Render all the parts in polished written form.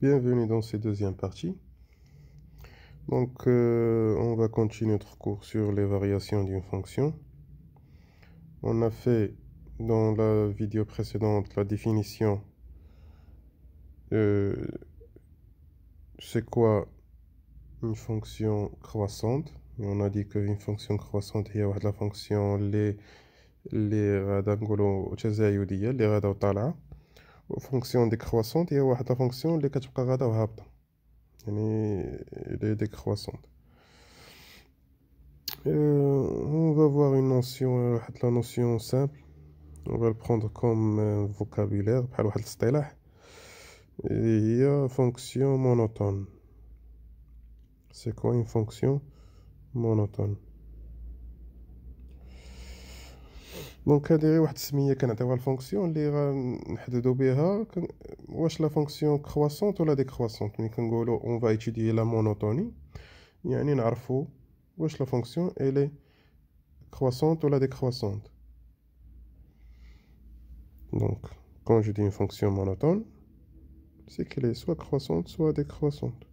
Bienvenue dans cette deuxième partie. Donc, on va continuer notre cours sur les variations d'une fonction. On a fait dans la vidéo précédente la définition. C'est quoi une fonction croissante? Et on a dit qu'une fonction croissante هي واحد la fonction اللي غادا نقولوا تزايدية اللي غادا وطالعة. وفونكسيون ديكرواسونت هي واحد la fonction اللي كتبقى غادا وهابطة. يعني elle est décroissante. On va voir une notion, la notion simple. On va le prendre comme un vocabulaire, بحال واحد الاصطلاح. هي fonction monotone. C'est quoi une fonction monotone? دونك هادي غير واحد السميه كنعطيوها الفونكسيون اللي غنحددو بها واش لا فونكسيون كرواسونت ولا ديكرواسونت. ملي كنقولو on va étudier la monotonie يعني نعرفو واش لا فونكسيون elle est croissante ou la décroissante. Donc, quand je dis une fonction monotone, c'est qu'elle est soit croissante, soit décroissante.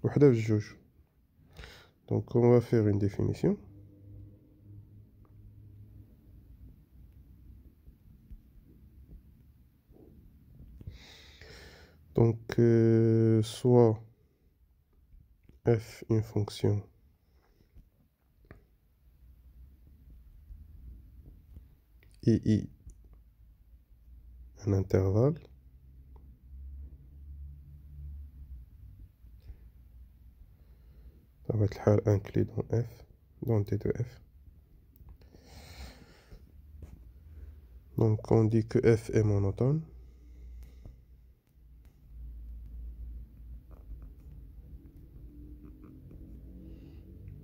وحدة في الجوج. Donc, on va faire une définition. Donc, soit f une fonction i un intervalle بطبيعة الحال inclus dans f dans t de f. Donc on dit que f est monotone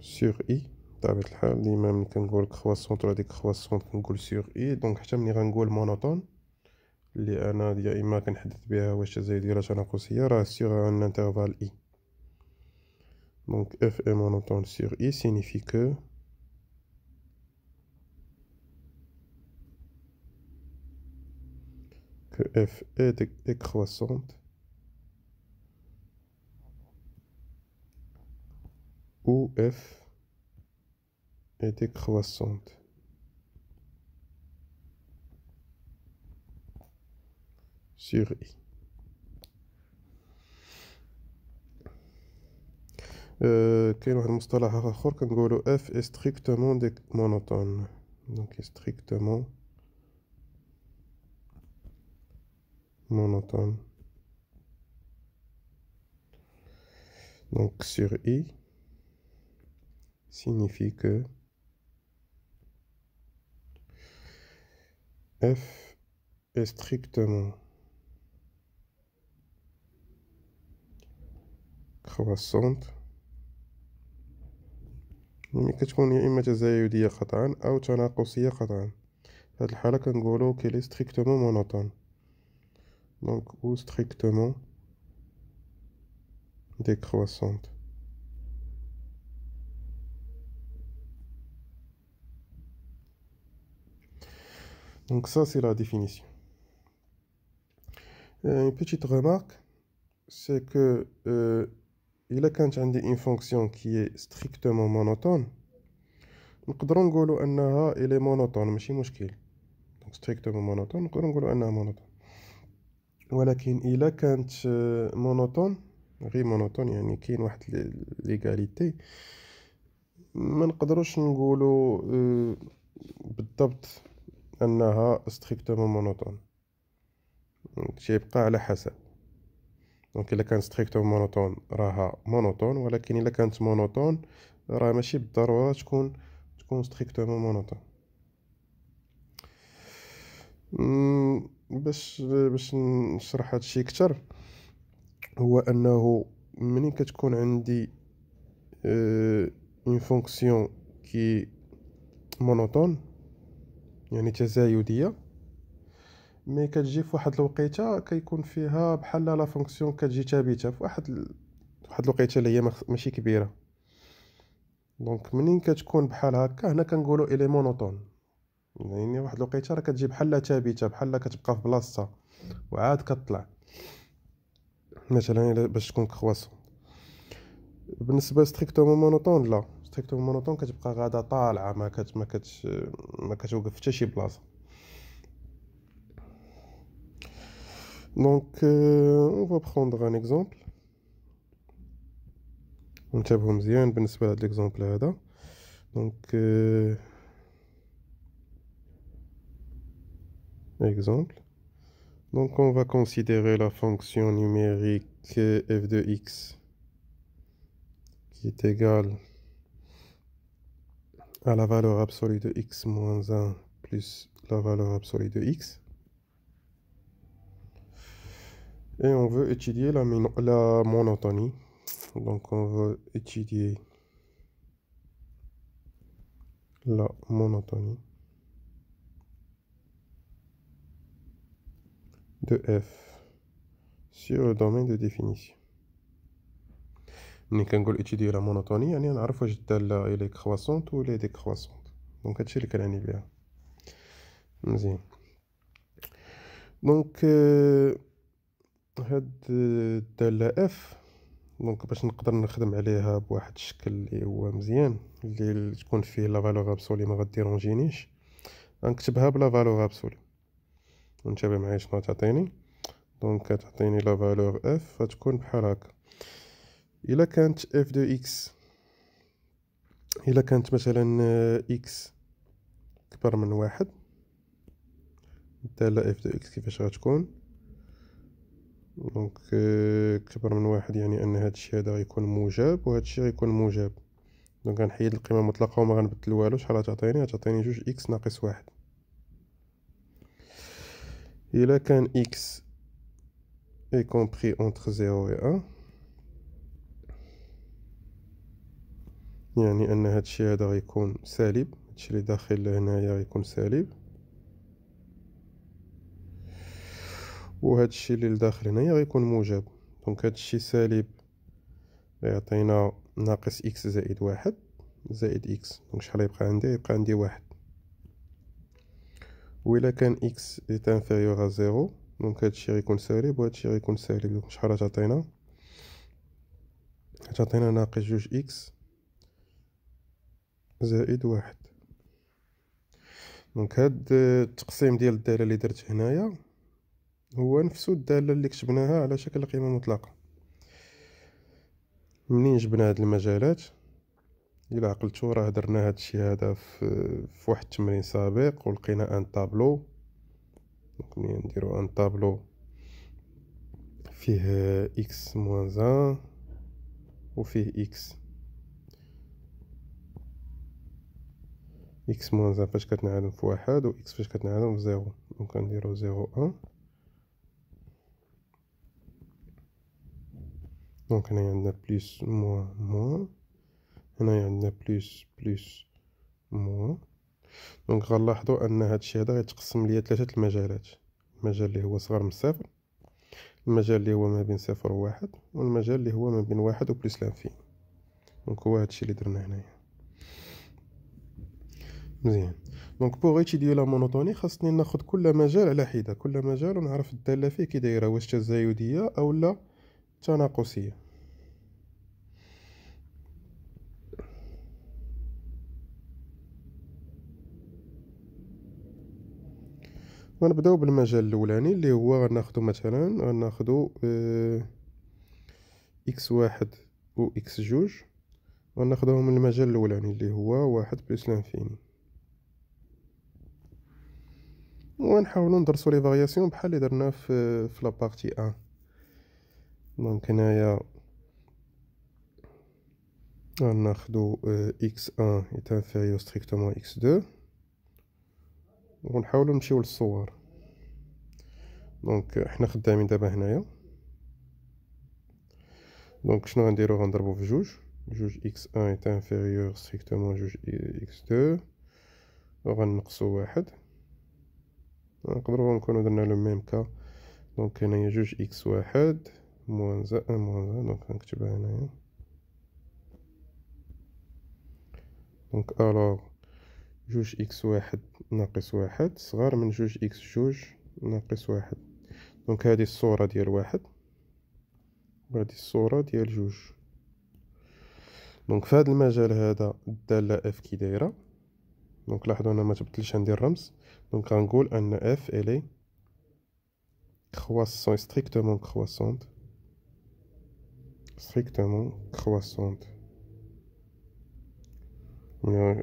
sur i. بطبيعة الحال ديما ملي كنقول كرواسونت ولا ديكرواسونت كنقول sur i. دونك حتى ملي غنقول مونوتون اللي انا يا اما كنحدد بها واش تزايدية ولا تناقصية راه sur un intervalle i. Donc f est monotone sur i signifie que f est décroissante ou f est décroissante sur i. كاين واحد المصطلح اخر كنقولو f est strictement monotone. Donc est strictement monotone. Donc sur i signifie que f est strictement croissante. ملي كتكون يا اما تزايدية قطعا او تناقصية قطعا. في هاد الحالة كنقولو كيلي strictement monotone. Donc ou strictement décroissante. Donc ça c'est la définition. Une petite remarque, c'est que إلا كانت عندي une fonction qui est strictement monotone نقدروا نقولوا أنها elle est monotone ماشي مشكل. Donc strictement monotone نقدروا نقولوا أنها monotone. ولكن إلا كانت monotone غير monotone يعني كاين واحد l'égalité ما نقدروش نقولوا بالضبط أنها strictement monotone. تيبقى على حسب. دونك الا كان ستريكتوم مونوتون راها مونوتون ولكن الا كانت مونوتون راه ماشي بالضروره تكون ستريكتومون مونوتون. باش نشرح هادشي اكثر هو انه ملي كتكون عندي اون فونكسيون كي مونوتون يعني تزايديه مي كتجي في واحد الوقيته كيكون فيها بحال لا فونكسيون كتجي ثابته في واحد الوقيته اللي هي ماشي كبيره. دونك منين كتكون بحال هكا هنا كنقولوا الي مونوتون يعني واحد الوقيته راه كتجي بحال ثابته بحال كتبقى في بلاصتها وعاد كتطلع. مثلا إلا باش تكون كرواسون. بالنسبه ستريكتومون مونوطون لا، ستريكتومون مونوطون كتبقى غادا طالعه، ما كتوقف حتى شي بلاصه. دونك on va prendre un exemple ونتبعو مزيان بالنسبه لهاد ليكزامبل هذا. دونك exemple. Donc on va considérer la fonction numérique f de x qui est égale à la valeur absolue de x moins 1 plus la valeur absolue de x. Et on veut étudier la monotonie. Donc on veut étudier la monotonie de f sur le domaine de définition. ملي كنقول étudier la monotonie يعني نعرف واش الدالة elle est croissante ou elle est décroissante. دونك هادشي اللي كنعني بها مزيان. دونك هاد الدالة f دونك باش نقدر نخدم عليها بواحد الشكل اللي هو مزيان اللي تكون فيه لا فالور ابسولي ما غاديرونجينيش، غنكتبها بلا فالور ابسولي ونتابع معايا شنو تعطيني. دونك كتعطيني لا فالور اف غتكون بحال هكا. الا كانت اف دو اكس، الا كانت مثلا اكس كبر من واحد، الدالة اف دو اكس كيفاش غتكون؟ دونك كبر من واحد يعني ان هادشي هذا غيكون موجب وهادشي غيكون موجب. دونك غنحيد القيمة المطلقة وما غنبدل والو. شحال غتعطيني جوج اكس ناقص واحد. إلا كان x est compris entre 0 et 1 يعني أن هادشي هذا غيكون سالب، هادشي اللي داخل هنايا غيكون سالب، وهادشي اللي لداخل هنايا غيكون موجب. دونك هادشي سالب غيعطينا ناقص x زائد واحد زائد x. دونك شحال يبقى عندي؟ يبقى عندي واحد. وإلا كان x est inférieur à 0 دونك هادشي غيكون سالب وهادشي غيكون سالب. دونك شحال غتعطينا؟ غتعطينا ناقص جوج x زائد واحد. دونك هاد التقسيم ديال الدالة اللي درت هنايا هو نفسو الدالة اللي كتبناها على شكل قيمة مطلقة. منين جبنا هاد المجالات؟ إلا عقلتو راه درنا هادشي هذا في واحد التمرين سابق ولقينا ان طابلو. دونك منين نديرو ان طابلو فيه x موان 1 وفيه x موان 1 فاش كتنعدم في واحد و x فاش كتنعدم في زيرو. دونك غنديرو زيرو ان. دونك هنايا عندنا بليس موان موان، هنايا عندنا بليس بليس موان. دونك غنلاحظو ان هادشي هذا غيتقسم ليا ثلاثة المجالات: المجال اللي هو صغر من صفر، المجال اللي هو ما بين صفر وواحد، والمجال اللي هو ما بين واحد وبليس لانفين. دونك هو هادشي اللي درنا هنايا مزيان. دونك بوغ ايتيديو لا مونوتوني خاصني ناخد كل مجال على حدة، كل مجال ونعرف الدالة فيه كي دايرة، واش تزايدية او لا تناقصية. غنبداو بالمجال الاولاني اللي هو غناخدو مثلا غناخدو اكس واحد و اكس جوج، غناخدوهم من المجال الاولاني اللي هو واحد بلس لانفيني، ونحاولو ندرسو لي فارياسيون بحال اللي درنا في لابارتي ان. دونك هنايا غناخدو x1 est inférieur strictement à x2 ونحاولو نمشيو للصور. دونك حنا خدامين دابا هنايا. دونك شنو غنديرو؟ غنضربو في جوج x1 est inférieur strictement جوج x2 وغنقصو واحد. نقدرو نكونو درنا لو ميم كا. دونك هنايا جوج x1 موان ان موان ان. دونك غنكتبها هنايا. دونك الوغ جوج إكس واحد ناقص واحد صغار من جوج إكس جوج ناقص واحد. دونك هذه الصورة ديال واحد. وهذه الصورة ديال جوج. دونك في هذا المجال هذا الدالة اف كي دايرة. دونك لاحظوا انا ما تبدلش عندي الرمز. دونك غنقول ان اف الي croissant strictement croissante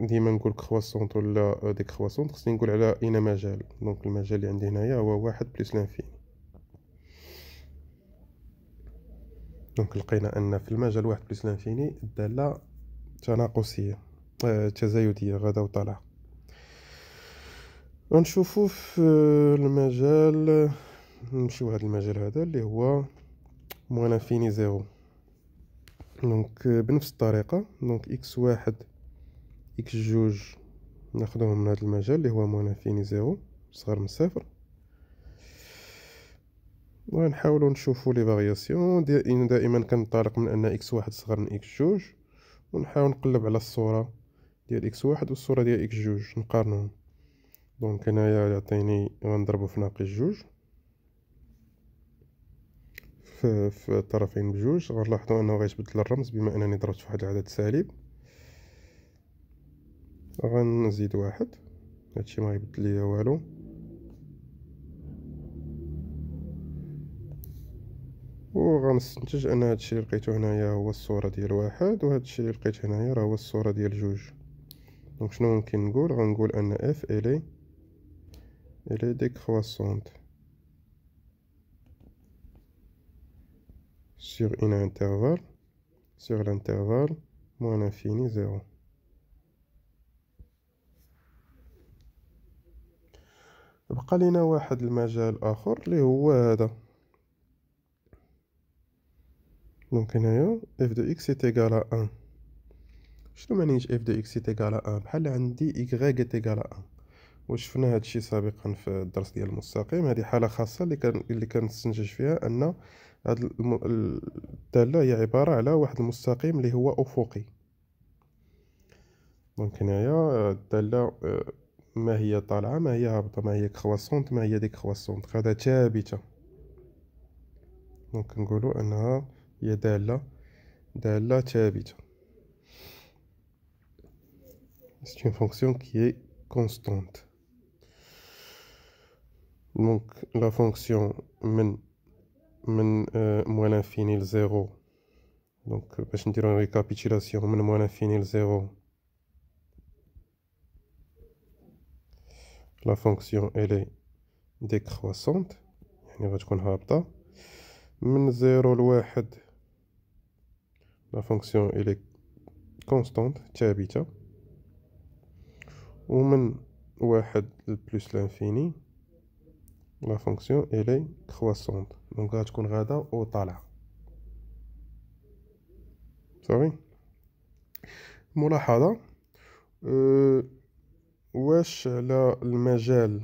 ديما نقول كرواسونت ولا ديكرواسونت، خصني نقول على اين مجال. دونك المجال اللي عندي هنايا هو واحد بلس لانفيني. دونك لقينا ان في المجال واحد بلس لانفيني الدالة تناقصية تزايدية غدا وطالعة. غنشوفو في المجال، نمشيو هذا المجال هذا اللي هو موان انفيني زيرو. دونك بنفس الطريقة، دونك اكس واحد اكس جوج ناخدوهم من هذا المجال اللي هو موان انفيني زيرو صغر من صفر، ونحاولوا نشوفوا لي فارياسيون. دائما كنطلق من ان اكس واحد صغر من اكس جوج، ونحاول نقلب على الصورة ديال اكس واحد والصورة ديال اكس جوج نقارنهم. دونك هنايا يعطيني غنضربو في ناقص جوج في الطرفين بجوج. غنلاحظوا انه غيتبدل الرمز بما انني ضربت في واحد العدد سالب. غنزيد واحد، هادشي ما غيبدل ليا والو. وغنستنتج ان هادشي اللي لقيتو هنايا هو الصورة ديال واحد، وهادشي اللي لقيت هنايا راه هو الصورة ديال جوج. دونك شنو ممكن نقول؟ غنقول ان اف الي décroissante sur un intervalle, sur l'intervalle moins l'infini 0. بقى لينا واحد المجال اخر اللي هو هذا. دونك هنايا f de x est égal à 1. شنو معنيش f de x est égal à 1؟ بحال عندي y est égal à 1. وشفنا هادشي سابقا في الدرس ديال المستقيم. هذه حالة خاصة اللي كنستنتج فيها ان هاد الدالة هي عبارة على واحد المستقيم اللي هو افقي. دونك هنايا الدالة ما هي طالعة ما هي هابطة، ما هي كرواسونت ما هي ديكرواسونت، هذا ثابتة. دونك نقولوا انها هي دالة ثابتة. C'est une fonction qui est constante. Donc la fonction من moins l'infini لزيرو. دونك باش نديرو ريكابيتولاسيون من moins l'infini لزيرو، la fonction elle est décroissante يعني غتكون هابطة. من زيرو لواحد la fonction elle est constante ثابتة. ومن واحد لبلوس لانفيني la fonction elle est croissante. دونك غتكون غادا وطالعة. صافي. ملاحظة واش على المجال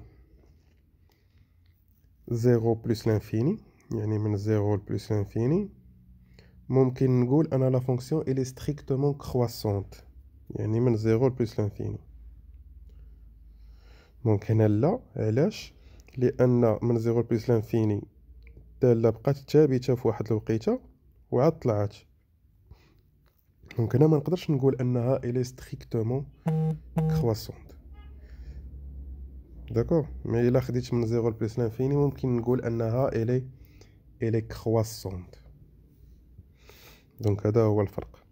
زيرو بلس لانفيني، يعني من زيرو لبلس لانفيني، ممكن نقول انا لا فونكسيون الي ستريكتومون كرواسونت، يعني من زيرو لبلس لانفيني. دونك هنا لا، علاش؟ لان من زيرو لبلس لانفيني الدالة بقات ثابتة في واحد الوقيته وعاد طلعت. دونك هنا ما نقدرش نقول انها الي ستريكتومون كرواسونت. داكوغ، مي الا خديت من زيرو لبلس لانفيني ممكن نقول انها الي كرواسونت. دونك هذا هو الفرق.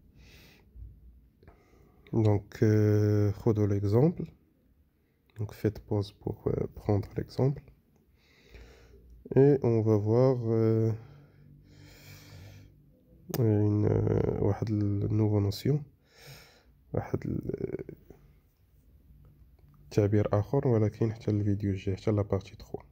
دونك خذوا l'exemple. Donc faites pause pour prendre l'exemple. Et on va voir واحد nouveau notion، واحد تعبير آخر، ولكن حتى الفيديو الجاي، حتى لا بارتي 3.